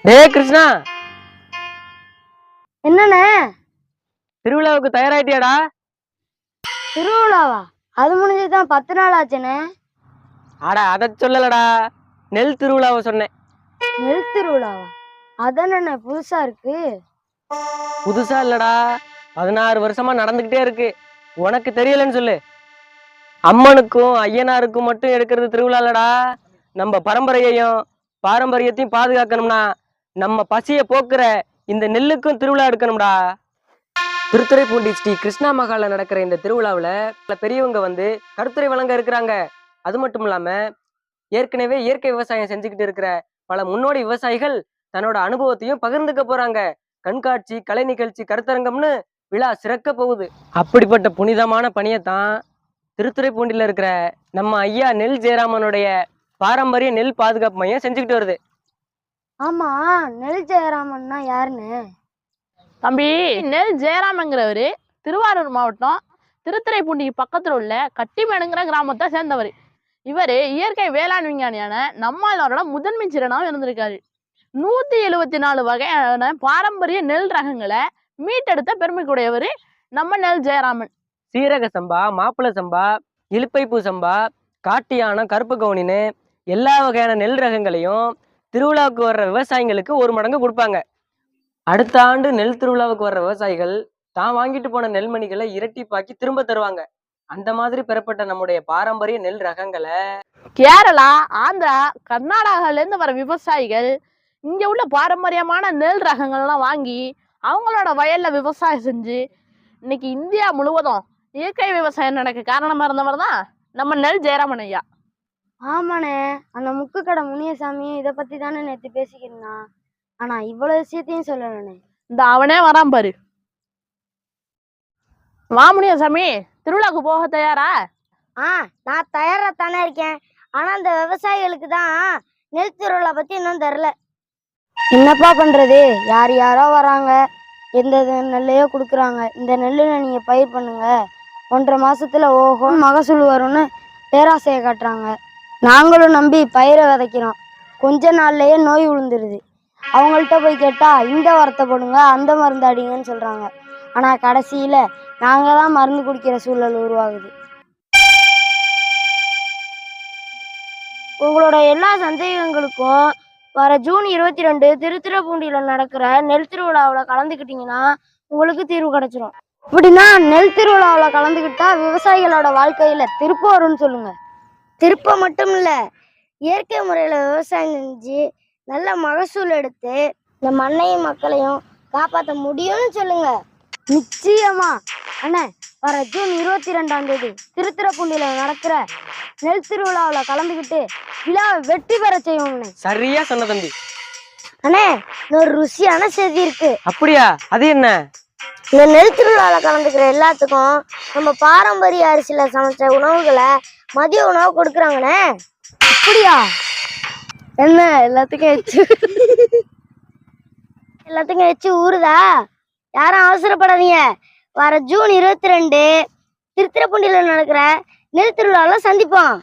டேய் கிருஷ்ணா, என்னண்ணே? திருவிழாவுக்கு தயாராயிட்டியாடா? திருவிழாவா? அது முடிஞ்சுதான் 10 நாள் ஆச்சுண்ணே. அட அதை சொல்லலடா, நெல் திருவிழாவை சொன்னேன். நெல் திருவிழாவா? அதானண்ணே புதுசா இருக்கு. புதுசா இல்லடா, 16 வருஷமா நடந்துகிட்டே இருக்கு. உனக்கு தெரியலன்னு சொல்லு. அம்மனுக்கும் ஐயனாருக்கும் மட்டும் எடுக்கிறது திருவிழா இல்லடா. நம்ம பரம்பரையையும் பாரம்பரியத்தையும் பாதுகாக்கணும்னா நம்ம பசிய போக்குற இந்த நெல்லுக்கும் திருவிழா எடுக்கணும்டா. திருத்துறைப்பூண்டி ஸ்ரீ கிருஷ்ணா மகால்ல நடக்கிற இந்த திருவிழாவில் பல பெரியவங்க வந்து கருத்துரை வழங்க இருக்கிறாங்க. அது மட்டும் இல்லாம ஏற்கனவே இயற்கை விவசாயம் செஞ்சுக்கிட்டு இருக்கிற பல முன்னோடி விவசாயிகள் தன்னோட அனுபவத்தையும் பகிர்ந்துக்க போறாங்க. கண்காட்சி, கலை நிகழ்ச்சி, கருத்தரங்கம்னு விழா சிறக்க போகுது. அப்படிப்பட்ட புனிதமான பணியைத்தான் திருத்துறைப்பூண்டியில இருக்கிற நம்ம ஐயா நெல் ஜெயராமனுடைய பாரம்பரிய நெல் பாதுகாப்பு மையம் செஞ்சுக்கிட்டு வருது. ஆமா, நெல் ஜெயராமன்னா யாருன்னு? தம்பி, நெல் ஜெயராமங்கிறவரு திருவாரூர் மாவட்டம் திருத்துறைப்பூண்டிக்கு பக்கத்துல உள்ள கட்டிமேடுங்கிற கிராமத்தை சேர்ந்தவர். இவரு இயற்கை வேளாண் விஞ்ஞானியான நம்மாழ்வாரோட முதன்மை சிறனாகவும் இருந்திருக்காரு. 174 வகையான பாரம்பரிய நெல் ரகங்களை மீட்டெடுத்த பெருமைக்குடையவர் நம்ம நெல் ஜெயராமன். சீரக சம்பா, மாப்பிள சம்பா, இலுப்பைப்பூ சம்பா, காட்டு யானம், கருப்பு கவுனின்னு எல்லா வகையான நெல் ரகங்களையும் திருவிழாவுக்கு வர்ற விவசாயிகளுக்கு 1 மடங்கு கொடுப்பாங்க. அடுத்த ஆண்டு நெல் திருவிழாவுக்கு வர்ற விவசாயிகள் தான் வாங்கிட்டு போன நெல்மணிகளை இரட்டிப்பாக்கி திரும்ப தருவாங்க. அந்த மாதிரி பெறப்பட்ட நம்முடைய பாரம்பரிய நெல் ரகங்களை கேரளா, ஆந்திரா, கர்நாடகால இருந்து வர விவசாயிகள் இங்க உள்ள பாரம்பரியமான நெல் ரகங்கள்லாம் வாங்கி அவங்களோட வயல்ல விவசாயம் செஞ்சு இன்னைக்கு இந்தியா முழுவதும் இயற்கை விவசாயம் நடக்க காரணமா இருந்தவர் தான் நம்ம நெல் ஜெயராமன் ஐயா. ஆமாண்ணே, அந்த முக்கு கடை முனியசாமியும் இதை பத்தி தானே நேற்று பேசிக்கிருந்தான். ஆனா இவ்வளவு விஷயத்தையும் சொல்லணுண்ணே. இந்த அவனே வரான் பாரு. மாமுனியசாமி, திருவிழாக்கு போக தயாரா? நான் தயாரா தானே இருக்கேன். ஆனா அந்த விவசாயிகளுக்கு தான் நெல் திருவிழா பத்தி இன்னும் தெரியல. என்னப்பா பண்றது? யார் யாரோ வராங்க, எந்த நெல்லையோ கொடுக்குறாங்க. இந்த நெல்லுல நீங்க பயிர் பண்ணுங்க, 1.5 மாசத்துல ஓஹோ மகசூல் வரும்னு பேராசையை காட்டுறாங்க. நாங்களும் நம்பி பயிரை விதைக்கிறோம். கொஞ்ச நாள்லயே நோய் விழுந்துருது. அவங்கள்ட்ட போய் கேட்டா இந்த உரத்தை போடுங்க, அந்த மருந்து அடிங்கன்னு சொல்றாங்க. ஆனா கடைசியில நாங்க தான் மருந்து குடிக்கிற சூழல் உருவாகுது. உங்களோட எல்லா சந்தேகங்களுக்கும் வர ஜூன் 22 திருத்துறைப்பூண்டியில நடக்கிற நெல் திருவிழாவில் கலந்துக்கிட்டீங்கன்னா உங்களுக்கு தீர்வு கிடைச்சிரும். அப்படின்னா நெல் திருவிழாவில் கலந்துக்கிட்டா விவசாயிகளோட வாழ்க்கையில திருப்பம் வரும்னு சொல்லுங்க. திருப்பம் மட்டும் இல்ல, இயற்கை முறையில விவசாயம் செஞ்சு நல்ல மகசூல் எடுத்து இந்த மண்ணையும் மக்களையும் காப்பாற்ற முடியும்னு சொல்லுங்க. நிச்சயமா அண்ணே, வர ஜூன் 22ஆம் தேதி திருத்துறைப்பூண்டியில நடக்கிற நெல் திருவிழாவில் கலந்துக்கிட்டு விழாவை வெற்றி பெற செய்வோம்ண்ணே. சரியா சொன்ன தம்பி. அண்ணே, ஒரு ருசியான செய்தி இருக்கு. அப்படியா? அது என்ன? இந்த நெல் திருவிழாவில் கலந்துக்கிற எல்லாத்துக்கும் நம்ம பாரம்பரிய அரிசியில சமைச்ச உணவுகளை மதிய உணவு கொடுக்குறாங்கண்ணே. அப்படியா? என்ன எல்லாத்துக்கும் வச்சு ஊறுதா? யாரும் அவசரப்படாதீங்க. வர ஜூன் 22 திருத்துறைப்பூண்டியில நடக்கிற நெல் திருவிழாவில் சந்திப்போம்.